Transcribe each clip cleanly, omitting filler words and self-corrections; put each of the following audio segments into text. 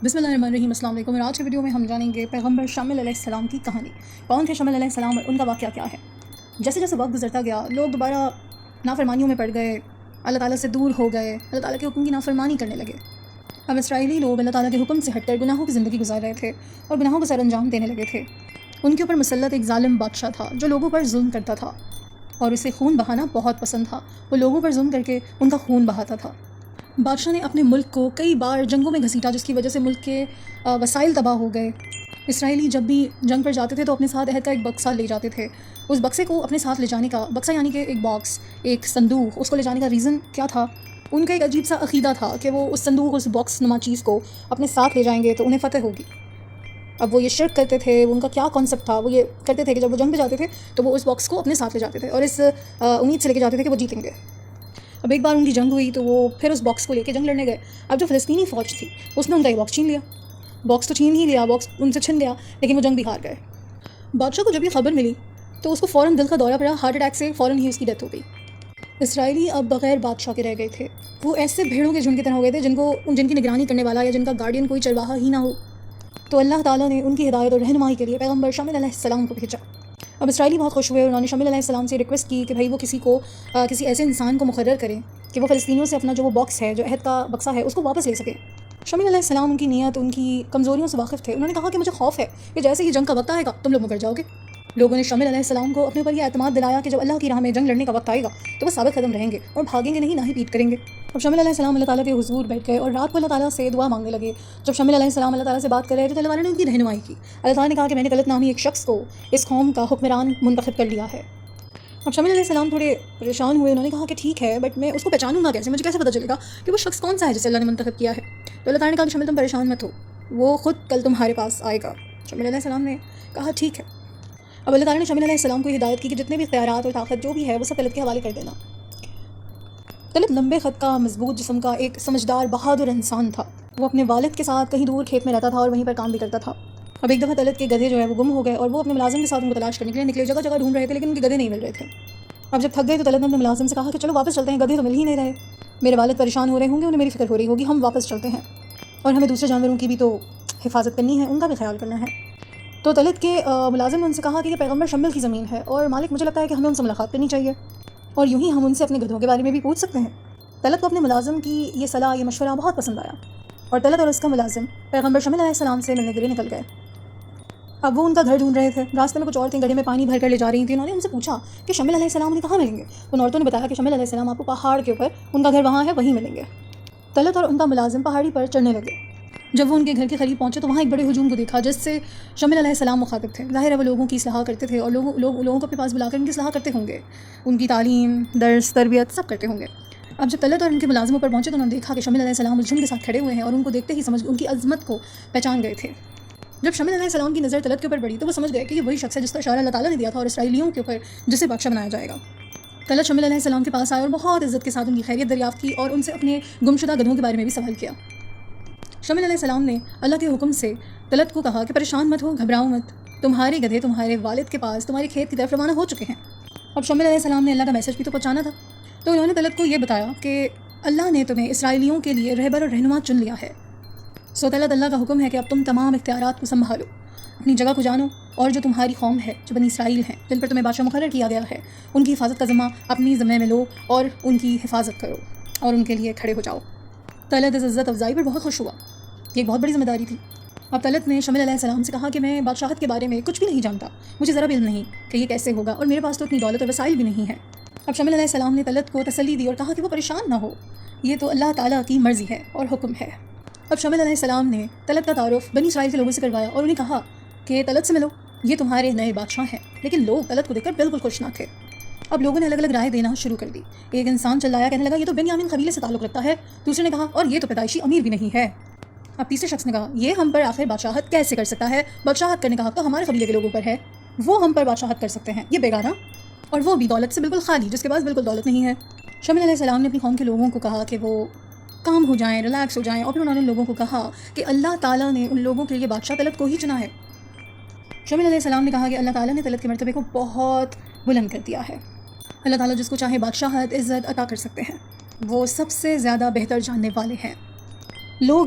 بسم اللہ الرحمن الرحیم، السلام علیکم۔ اور آج کی ویڈیو میں ہم جانیں گے پیغمبر شامل علیہ السلام کی کہانی۔ کون تھے شامل علیہ السلام اور ان کا واقعہ کیا ہے؟ جیسے جیسے وقت گزرتا گیا لوگ دوبارہ نافرمانیوں میں پڑ گئے، اللہ تعالیٰ سے دور ہو گئے، اللہ تعالیٰ کے حکم کی نافرمانی کرنے لگے۔ اب اسرائیلی لوگ اللہ تعالیٰ کے حکم سے ہٹ کر گناہوں کی زندگی گزار رہے تھے اور گناہوں کو سر انجام دینے لگے تھے۔ ان کے اوپر مسلط ایک ظالم بادشاہ تھا جو لوگوں پر ظلم کرتا تھا اور اسے خون بہانا بہت پسند تھا۔ وہ لوگوں پر ظلم کر کے ان کا خون بہاتا تھا۔ بادشاہ نے اپنے ملک کو کئی بار جنگوں میں گھسیٹا، جس کی وجہ سے ملک کے وسائل تباہ ہو گئے۔ اسرائیلی جب بھی جنگ پر جاتے تھے تو اپنے ساتھ عہد کا ایک بکسہ لے جاتے تھے۔ اس بکسے کو اپنے ساتھ لے جانے کا، بکسہ یعنی کہ ایک باکس، ایک صندوق، اس کو لے جانے کا ریزن کیا تھا؟ ان کا ایک عجیب سا عقیدہ تھا کہ وہ اس صندوق، اس باکس نما چیز کو اپنے ساتھ لے جائیں گے تو انہیں فتح ہوگی۔ اب وہ یہ شرک کرتے تھے، ان کا کیا کانسیپٹ تھا؟ وہ یہ کرتے تھے کہ جب وہ جنگ پہ جاتے تھے تو وہ اس باکس کو اپنے ساتھ لے جاتے تھے اور اس امید سے لے کے جاتے تھے کہ وہ جیتیں گے۔ اب ایک بار ان کی جنگ ہوئی تو وہ پھر اس باکس کو لے کے جنگ لڑنے گئے۔ اب جو فلسطینی فوج تھی اس نے ان کا یہ باکس چھین لیا۔ باکس تو چھین ہی لیا، باکس ان سے چھن گیا، لیکن وہ جنگ بھی ہار گئے۔ بادشاہ کو جب یہ خبر ملی تو اس کو فوراً دل کا دورہ پڑا، ہارٹ اٹیک سے فوراً ہی اس کی ڈیتھ ہو گئی۔ اسرائیلی اب بغیر بادشاہ کے رہ گئے تھے۔ وہ ایسے بھیڑوں کے جھنڈ کی طرح ہو گئے تھے جن کی نگرانی کرنے والا یا جن کا گارڈین کوئی چرواہا ہی نہ ہو۔ تو اللہ تعالیٰ نے ان کی ہدایت اور رہنمائی کے لیے پیغمبر شامل علیہ السلام کو بھیجا۔ اب اسرائیلی بہت خوش ہوئے اور انہوں نے شامل علیہ السلام سے ریکویسٹ کی کہ بھائی وہ کسی ایسے انسان کو مقرر کریں کہ وہ فلسطینیوں سے اپنا جو وہ باکس ہے، جو عہد کا بکسہ ہے، اس کو واپس لے سکے۔ شامل علیہ السلام ان کی نیت، ان کی کمزوریوں سے واقف تھے۔ انہوں نے کہا کہ مجھے خوف ہے کہ جیسے ہی جنگ کا وقت آئے گا تم لوگ مگر جاؤ گے۔ لوگوں نے شامل علیہ السلام کو اپنے اوپر یہ اعتماد دلایا کہ جب اللہ کی راہ میں جنگ لڑنے کا وقت آئے گا تو وہ ثابت قدم رہیں گے اور بھاگیں گے نہیں، نہ ہی پیٹ کریں گے۔ اب شامل علیہ السلام اللہ تعالیٰ کے حضور بیٹھ گئے اور رات کو اللہ تعالیٰ سے دعا مانگنے لگے۔ جب شامل علیہ السلام اللہ تعالیٰ سے بات کر رہے تھے تو اللہ تعالیٰ نے ان کی رہنمائی کی۔ اللہ تعالیٰ نے کہا کہ میں نے طلحہ نامی ایک شخص کو اس قوم کا حکمران منتخب کر لیا ہے۔ اب شامل علیہ السلام تھوڑے پریشان ہوئے۔ انہوں نے کہا کہ ٹھیک ہے، بٹ میں اس کو پہچانوں گا کیسے؟ مجھے کیسے پتہ چلے گا کہ وہ شخص کون سا ہے جسے اللہ نے منتخب کیا ہے؟ تو اللہ تعالیٰ نے کہا کہ شامل تم پریشان مت ہو، وہ خود کل تمہارے پاس آئے گا۔ شامل علیہ السلام نے کہا ٹھیک ہے۔ اب اللہ تعالیٰ نے شامل علیہ السلام کو ہدایت کی کہ جتنے بھی اختیارات اور طاقت جو بھی ہے وہ سب طلحہ کے حوالے کر دینا۔ طلحہ لمبے خط کا، مضبوط جسم کا، ایک سمجھدار بہادر انسان تھا۔ وہ اپنے والد کے ساتھ کہیں دور کھیت میں رہتا تھا اور وہیں پر کام بھی کرتا تھا۔ اب ایک دفعہ طلحہ کے گدھے جو ہے وہ گم ہو گئے اور وہ اپنے ملازم کے ساتھ ان کو تلاش کرنے کے لیے نکلے، جگہ جگہ ڈھونڈ رہے تھے لیکن ان کے گدھے نہیں مل رہے تھے۔ اب جب تھک گئے تو طلحہ نے اپنے ملازم سے کہا کہ چلو واپس چلتے ہیں، گدھے تو مل ہی نہیں رہے، میرے والد پریشان ہو رہے ہوں گے، انہیں میری فکر ہو رہی ہوگی، ہم واپس چلتے ہیں اور ہمیں دوسرے جانوروں کی بھی تو حفاظت کرنی ہے، ان کا بھی خیال کرنا ہے۔ تو طلحہ کے ملازم نے ان سے کہا کہ یہ پیغمبر شمل کی زمین ہے اور مالک مجھے لگتا ہے کہ ہمیں ان سے ملاقات کرنی چاہیے اور یوں ہی ہم ان سے اپنے گدھوں کے بارے میں بھی پوچھ سکتے ہیں۔ طلحہ کو اپنے ملازم کی یہ صلاح، یہ مشورہ بہت پسند آیا اور طلحہ اور اس کا ملازم پیغمبر شمل علیہ السلام سے ملنے کے لیے نکل گئے۔ اب وہ ان کا گھر ڈھونڈ رہے تھے، راستے میں کچھ عورتیں گڑھے میں پانی بھر کر لے جا رہی تھیں۔ انہوں نے ان سے پوچھا کہ شمل علیہ السلام انہیں کہاں ملیں گے؟ ان عورتوں نے بتایا کہ شمل علیہ السلام آپ کو پہاڑ کے اوپر، ان کا گھر وہاں ہے، وہیں ملیں گے۔ طلحہ اور ان کا ملازم پہاڑی پر چڑھنے لگے۔ جب وہ ان کے گھر کے قریب پہنچے تو وہاں ایک بڑے ہجوم کو دیکھا جس سے شمل علیہ السلام مخاطب تھے۔ ظاہر ہے وہ لوگوں کی اصلاح کرتے تھے اور لوگوں کو اپنے پاس بلا کر ان کی اصلاح کرتے ہوں گے، ان کی تعلیم، درس، تربیت سب کرتے ہوں گے۔ اب جب طلحہ اور ان کے ملازموں پر پہنچے تو انہوں نے دیکھا کہ شمل علیہ السلام اس جھنڈ کے ساتھ کھڑے ہوئے ہیں اور ان کو دیکھتے ہی ان کی عظمت کو پہچان گئے تھے۔ جب شمل علیہ السلام کی نظر طلحہ کے اوپر پڑی تو وہ سمجھ گئے کہ یہ وہی شخص ہے جس کا اشارہ اللہ تعالیٰ نے دیا تھا اور اسرائیلیوں کے اوپر جسے بادشاہ بنایا جائے گا۔ طلحہ شمل علیہ السلام کے پاس آئے اور بہت عزت کے ساتھ ان کی خیریت دریافت کی اور ان سے اپنے گمشدہ گدھوں کے بارے میں بھی سوال کیا۔ شمل علیہ السلام نے اللہ کے حکم سے طلحہ کو کہا کہ پریشان مت ہو، گھبراؤ مت، تمہارے گدھے تمہارے والد کے پاس تمہارے کھیت کی طرف روانہ ہو چکے ہیں۔ اب شمل علیہ السلام نے اللہ کا میسج بھی تو پہنچانا تھا، تو انہوں نے طلحہ کو یہ بتایا کہ اللہ نے تمہیں اسرائیلیوں کے لیے رہبر اور رہنما چن لیا ہے۔ سو طلحہ اللہ کا حکم ہے کہ اب تم تمام اختیارات کو سنبھالو، اپنی جگہ کو جانو اور جو تمہاری قوم ہے، جو بنی اسرائیل ہیں، جن پر تمہیں بادشاہ مقرر کیا گیا ہے، ان کی حفاظت کا ذمہ اپنی ذمہ میں لو اور ان کی حفاظت کرو اور ان کے لیے کھڑے ہو جاؤ۔ طلحہ اس عزت افزائی پر بہت خوش ہوا، یہ ایک بہت بڑی ذمہ داری تھی۔ اب طلحہ نے شمل علیہ السلام سے کہا کہ میں بادشاہت کے بارے میں کچھ بھی نہیں جانتا، مجھے ذرا بھی علم نہیں کہ یہ کیسے ہوگا اور میرے پاس تو اتنی دولت اور وسائل بھی نہیں ہے۔ اب شمل علیہ السلام نے طلحہ کو تسلی دی اور کہا کہ وہ پریشان نہ ہو، یہ تو اللہ تعالیٰ کی مرضی ہے اور حکم ہے۔ اب شمل علیہ السلام نے طلحہ کا تعارف بنی اسرائیل کے لوگوں سے کروایا اور انہیں کہا کہ طلحہ سے ملو، یہ تمہارے نئے بادشاہ ہیں۔ لیکن لوگ طلحہ کو دیکھ کر بالکل خوش نہ تھے۔ اب لوگوں نے الگ الگ رائے دینا شروع کر دی۔ ایک انسان چلایا، کہنے لگا یہ تو بنیامین قبیلے سے تعلق رکھتا ہے۔ دوسرے نے کہا اور یہ تو پیدائشی امیر بھی نہیں ہے۔ اب تیسرے شخص نے کہا یہ ہم پر آخر بادشاہت کیسے کر سکتا ہے؟ بادشاہت کرنے کا حق تو ہمارے قبیلے کے لوگوں پر ہے، وہ ہم پر بادشاہت کر سکتے ہیں، یہ بیگانہ اور وہ بھی دولت سے بالکل خالی، جس کے پاس بالکل دولت نہیں ہے۔ شمل علیہ السلام نے اپنی قوم کے لوگوں کو کہا کہ وہ کام ہو جائیں، ریلیکس ہو جائیں، اور پھر انہوں نے لوگوں کو کہا کہ اللہ تعالیٰ نے ان لوگوں کے لیے بادشاہ طلحہ کو ہی چنا ہے۔ شمل علیہ السلام نے کہا کہ اللہ تعالیٰ نے طلحہ کے مرتبے کو بہت بلند کر دیا ہے۔ اللہ تعالیٰ جس کو چاہے بادشاہت، عزت عطا کر سکتے ہیں، وہ سب سے زیادہ بہتر جاننے والے ہیں۔ لوگ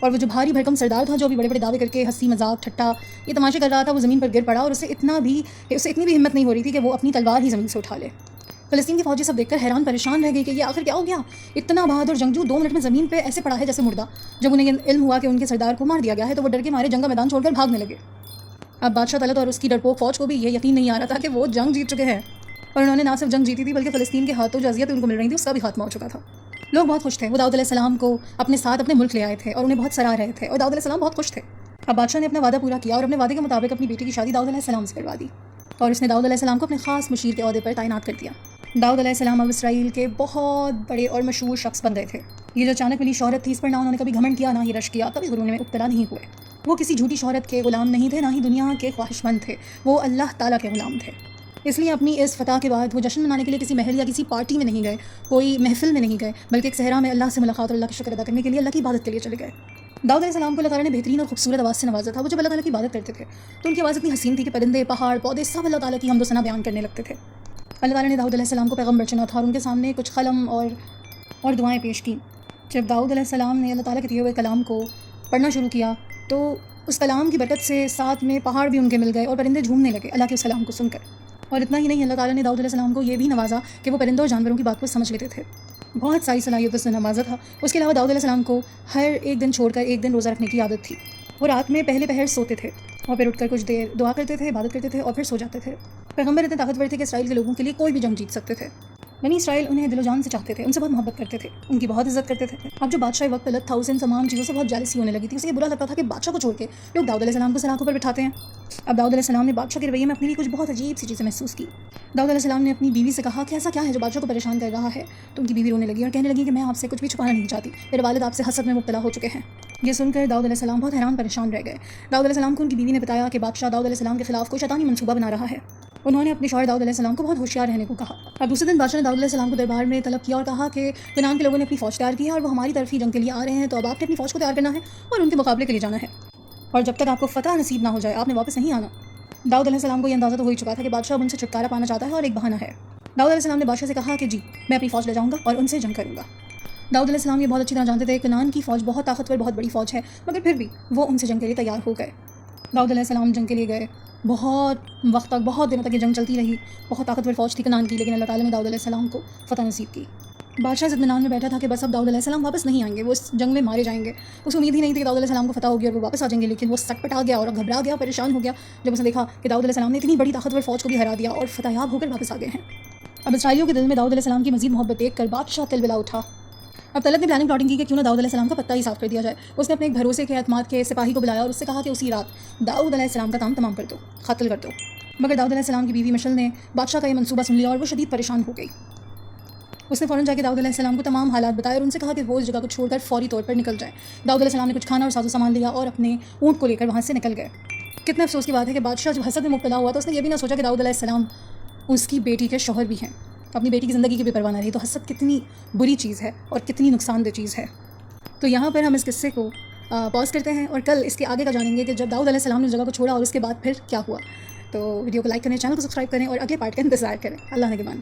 اور وہ جو بھاری بھرکم سردار تھا جو بھی بڑے بڑے دعوے کر کے ہنسی مذاق ٹھٹا یہ تماشے کر رہا تھا، وہ زمین پر گر پڑا اور اسے اتنی بھی ہمت نہیں ہو رہی تھی کہ وہ اپنی تلوار ہی زمین سے اٹھا لے۔ فلسطین کی فوجی سب دیکھ کر حیران پریشان رہ گئی کہ یہ آخر کیا ہو گیا، اتنا بہادر جنگجو 2 منٹ میں زمین پہ ایسے پڑا ہے جیسے مردہ۔ جب انہیں یہ علم ہوا کہ ان کے سردار کو مار دیا گیا ہے تو وہ ڈر کے مارے جنگ کا میدان چھوڑ کر بھاگنے لگے۔ اب بادشاہ طلعت اور اس کی ڈرپوک فوج کو بھی یہ یقین نہیں آ رہا تھا کہ وہ جنگ جیت چکے ہیں، اور انہوں نے نہ صرف جنگ جیتی تھی بلکہ فلسطین کے ہاتھوں جو اذیتیں ان کو مل رہی تھیں اس کا بھی خاتمہ ہو چکا تھا۔ لوگ بہت خوش تھے، وہ داؤد علیہ السلام کو اپنے ساتھ اپنے ملک لے آئے تھے اور انہیں بہت سراہ رہے تھے، اور داؤد علیہ السلام بہت خوش تھے۔ اب بادشاہ نے اپنا وعدہ پورا کیا اور اپنے وعدے کے مطابق اپنی بیٹی کی شادی داؤد علیہ السلام سے کروا دی، اور اس نے داؤد علیہ السلام کو اپنے خاص مشیر کے عہدے پر تعینات کر دیا۔ داؤد علیہ السلام اب اسرائیل کے بہت بڑے اور مشہور شخص بن گئے تھے۔ یہ جو اچانک ملی شہرت تھی اس پر نہ انہوں نے کبھی گھمنڈ کیا، نہ ہی رش کیا، کبھی غرور میں مبتلا نہیں ہوئے۔ وہ کسی جھوٹی شہرت کے غلام نہیں تھے، نہ ہی دنیا کے خواہش مند تھے، وہ اللہ تعالیٰ کے غلام تھے۔ اس لیے اپنی اس فتح کے بعد وہ جشن منانے کے لیے کسی محل یا کسی پارٹی میں نہیں گئے، کوئی محفل میں نہیں گئے، بلکہ ایک صحرا میں اللہ سے ملاقات اور اللہ کا شکر ادا کرنے کے لیے اللہ کی عبادت کے لیے چلے گئے۔ داؤد علیہ السلام کو اللہ تعالیٰ نے بہترین اور خوبصورت آواز سے نوازا تھا۔ وہ جب اللہ تعالیٰ کی عبادت کرتے تھے تو ان کی آواز اتنی حسین تھی کہ پرندے، پہاڑ، پودے سب اللہ تعالیٰ کی حمد و ثنا بیان کرنے لگتے تھے۔ اللہ تعالیٰ نے داؤد علیہ السلام کو پیغمبر چنا تھا اور ان کے سامنے کچھ قلم اور دعائیں پیش کیں۔ جب داؤد علیہ السلام نے اللہ تعالیٰ کے دیے ہوئے کلام کو پڑھنا شروع کیا تو اس کلام کی برکت سے ساتھ میں پہاڑ بھی ان کے مل گئے اور پرندے جھومنے لگے اللہ کے اس کلام کو سن کر۔ اور اتنا ہی نہیں، اللہ تعالیٰ نے داؤد علیہ السلام کو یہ بھی نوازا کہ وہ پرندوں اور جانوروں کی بات کو سمجھ لیتے تھے، بہت ساری صلاحیتوں سے نوازا تھا۔ اس کے علاوہ داؤد علیہ السلام کو ہر ایک دن چھوڑ کر ایک دن روزہ رکھنے کی عادت تھی۔ وہ رات میں پہلے پہر سوتے تھے اور پھر اٹھ کر کچھ دیر دعا کرتے تھے، عبادت کرتے تھے اور پھر سو جاتے تھے۔ پیغمبر اتنے طاقتور تھے کہ اسرائیل کے لوگوں کے لیے کوئی بھی جنگ جیت سکتے تھے۔ بنی اسرائیل انہیں دل و جان سے چاہتے تھے، ان سے بہت محبت کرتے تھے، ان کی بہت عزت کرتے تھے۔ اب جو بادشاہ وقت طلعت تھا اسے ان تمام چیزوں سے بہت جالسی ہونے لگی تھی۔ اسے یہ برا لگتا تھا کہ بادشاہ کو چھوڑ کے لوگ داؤد علیہ السلام کو سلاخوں پر بٹھاتے ہیں۔ اب داؤد علیہ السلام نے بادشاہ کے رویے میں اپنے لیے کچھ بہت عجیب سی چیزیں محسوس کی۔ داؤد علیہ السلام نے اپنی بیوی سے کہا کہ ایسا کیا ہے جو بادشاہ کو پریشان کر رہا ہے، تو ان کی بیوی رونے لگی اور کہنے لگی کہ میں آپ سے کچھ بھی چھپانا نہیں چاہتی، میرے والد آپ سے حسد میں مبتلا ہو چکے ہیں۔ یہ سن کر داؤد علیہ السلام بہت حیران پریشان رہ گئے۔ داؤد علیہ السلام کو ان کی بیوی نے بتایا کہ بادشاہ داؤد علیہ السلام کے خلاف کوئی شیطانی منصوبہ بنا رہا ہے۔ انہوں نے اپنے شوہر داؤد علیہ السلام کو بہت ہوشیار رہنے کو کہا۔ اب دوسرے دن بادشاہ نے داؤد علیہ السلام کو دربار میں طلب کیا اور کہا کہ کنعان کے لوگوں نے اپنی فوج تیار کی ہے اور وہ ہماری طرف ہی جنگ کے لیے آ رہے ہیں، تو اب آپ نے اپنی فوج کو تیار کرنا ہے اور ان کے مقابلے کے لیے جانا ہے، اور جب تک آپ کو فتح نصیب نہ ہو جائے آپ نے واپس نہیں آنا۔ داؤد علیہ السلام کو یہ اندازہ تو ہو ہی چکا تھا کہ بادشاہ اب ان سے چھٹکارا پانا چاہتا ہے اور ایک بہانہ ہے۔ داؤد علیہ السلام نے بادشاہ سے کہا کہ جی میں اپنی فوج لے جاؤں گا اور ان سے جنگ کروں گا۔ داؤد علیہ السلام یہ بہت اچھی طرح جانتے تھے کہ کنعان کی فوج بہت طاقتور، بہت بڑی فوج ہے، مگر پھر بھی وہ ان سے جنگ کے لیے تیار ہو گئے۔ داؤد علیہ السلام جنگ کے لیے گئے، بہت وقت تک، بہت دنوں تک یہ جنگ چلتی رہی۔ بہت طاقتور فوج تھی کنعان کی، لیکن اللہ تعالیٰ نے داؤد علیہ السلام کو فتح نصیب کی۔ بادشاہ اس اطمینان میں بیٹھا تھا کہ بس اب داؤد علیہ السلام واپس نہیں آئیں گے، وہ اس جنگ میں مارے جائیں گے۔ اسے امید ہی نہیں تھی کہ داؤد علیہ السلام کو فتح ہوگی اور وہ واپس آ جائیں گے، لیکن وہ سٹ پٹا گیا اور گھبرا گیا، پریشان ہو گیا جب اس نے دیکھا کہ داؤد علیہ السلام نے اتنی بڑی طاقتور فوج کو بھی ہرا دیا اور فتح یاب ہو کر واپس آ گئے ہیں۔ اب اسرائیلیوں کے دل میں داؤد علیہ السلام کی مزید محبت دیکھ کر بادشاہ تل بلا اٹھا۔ اب طلعت نے پلاننگ پلاٹنگ کی کہ کیوں نہ داؤد علیہ السلام کا پتہ ہی صاف کر دیا جائے۔ اس نے اپنے ایک بھروسے کے اعتماد کے سپاہی کو بلایا اور اس سے کہا کہ اسی رات داؤد علیہ السلام کا کام تمام کر دو، قتل کر دو۔ مگر داؤد علیہ السلام کی بیوی مشل نے بادشاہ کا یہ منصوبہ سن لیا اور وہ شدید پریشان ہو گئی۔ اس نے فوراً جا کے داؤد علیہ السلام کو تمام حالات بتائے اور ان سے کہا کہ وہ اس جگہ کو چھوڑ کر فوری طور پر نکل جائیں۔ داؤد علیہ السلام نے کچھ کھانا اور ساز و سامان لیا اور اپنے اونٹ کو لے کر وہاں سے نکل گئے۔ کتنے افسوس کی بات ہے کہ بادشاہ جب حسد میں مبتلا ہوا تو اس نے یہ بھی نہ سوچا کہ داؤد علیہ السلام اس کی بیٹی کے شوہر بھی ہیں، اپنی بیٹی کی زندگی کی بھی پرواہ نہ رہی۔ تو حسد کتنی بری چیز ہے اور کتنی نقصان دہ چیز ہے۔ تو یہاں پر ہم اس قصے کو پاز کرتے ہیں اور کل اس کے آگے کا جانیں گے کہ جب داؤد علیہ السلام نے اس جگہ کو چھوڑا اور اس کے بعد پھر کیا ہوا۔ تو ویڈیو کو لائک کریں، چینل کو سبسکرائب کریں اور اگلے پارٹ کا انتظار کریں۔ اللہ نگہبان۔